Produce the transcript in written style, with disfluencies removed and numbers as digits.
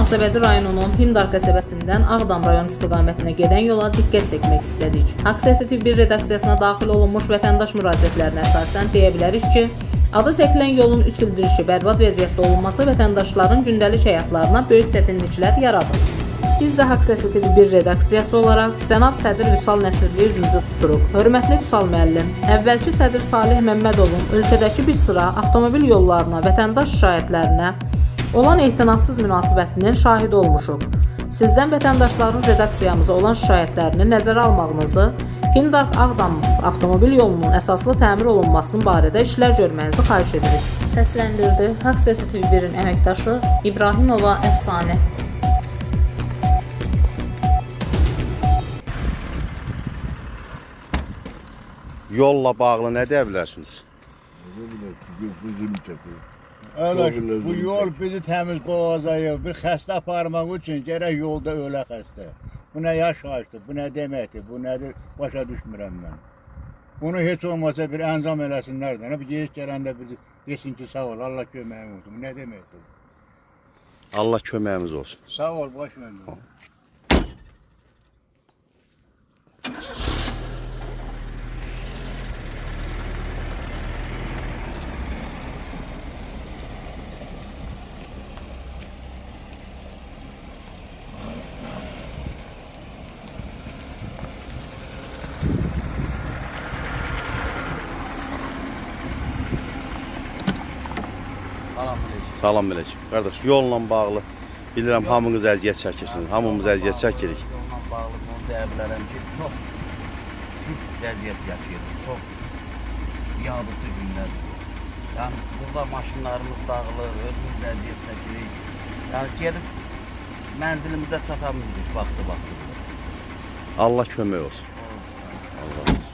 Ağcabədi rayonunun Hindar qəsəbəsindən Ağdam rayon istiqamətinə gedən yola diqqət çəkmək istədik. Aksiyası TV1 redaksiyasına daxil olunmuş vətəndaş müraciətlərinə əsasən deyə bilərik ki, adı çəkilən yolun 3 ildir ki, bərbad vəziyyətdə olması vətəndaşların gündəlik həyatlarına böyük çətinliklər yaradır. Biz də Aksiyası TV1 redaksiyası olaraq cənab Sədr Vüsal Nəsirli üzümüzü tuturuq. Hörmətli Vüsal müəllim, əvvəlki Sədr Salih Məmmədovun ölkədəki bir sıra avtomobil yollarına, vətəndaş şikayətlərinə olan ehtinatsız münasibətinin şahidi olmuşuq. Sizdən vətəndaşların redaksiyamıza olan şikayətlərini nəzərə almağınızı, Hindar-Ağdam avtomobil yolunun əsaslı təmir olunmasının barədə işlər görməyinizi xahiş edirik. Səsləndirdi Aksiyası TV1-in əməkdaşı İbrahimova Əfsanə. Yolla bağlı nə deyə bilərsiniz? Arkadaş, bu yol bizi təmiz qoyacaq. Bir xəstə aparmaq üçün gərək yolda ölə xəstə. Bu nə yaşayışdır, bu nə deməkdir, bu nədir, başa düşmürəm mən. Bunu heç olmasa bir əncam eləsinlər də. Bir giriş gələndə bir desin ki, sağ ol, Allah köməyim olsun. Bu nə deməkdir? Allah köməyimiz olsun. Sağ ol, baş vermə. Salam əleykum. Qardaş, yolla bağlı bilirəm hamınız əziyyət çəkirsiniz. Hamımız əziyyət çəkirik. Yolla bağlı onu deyə bilərəm ki, çox pis vəziyyət yaşayırıq. Çox yağdıcı günlərdir. Yəni burada maşınlarımız dağılır, özümüz əziyyət çəkirik. Yəni gedib mənzilimizə çata bilmirik vaxtı. Allah kömək olsun. Allah.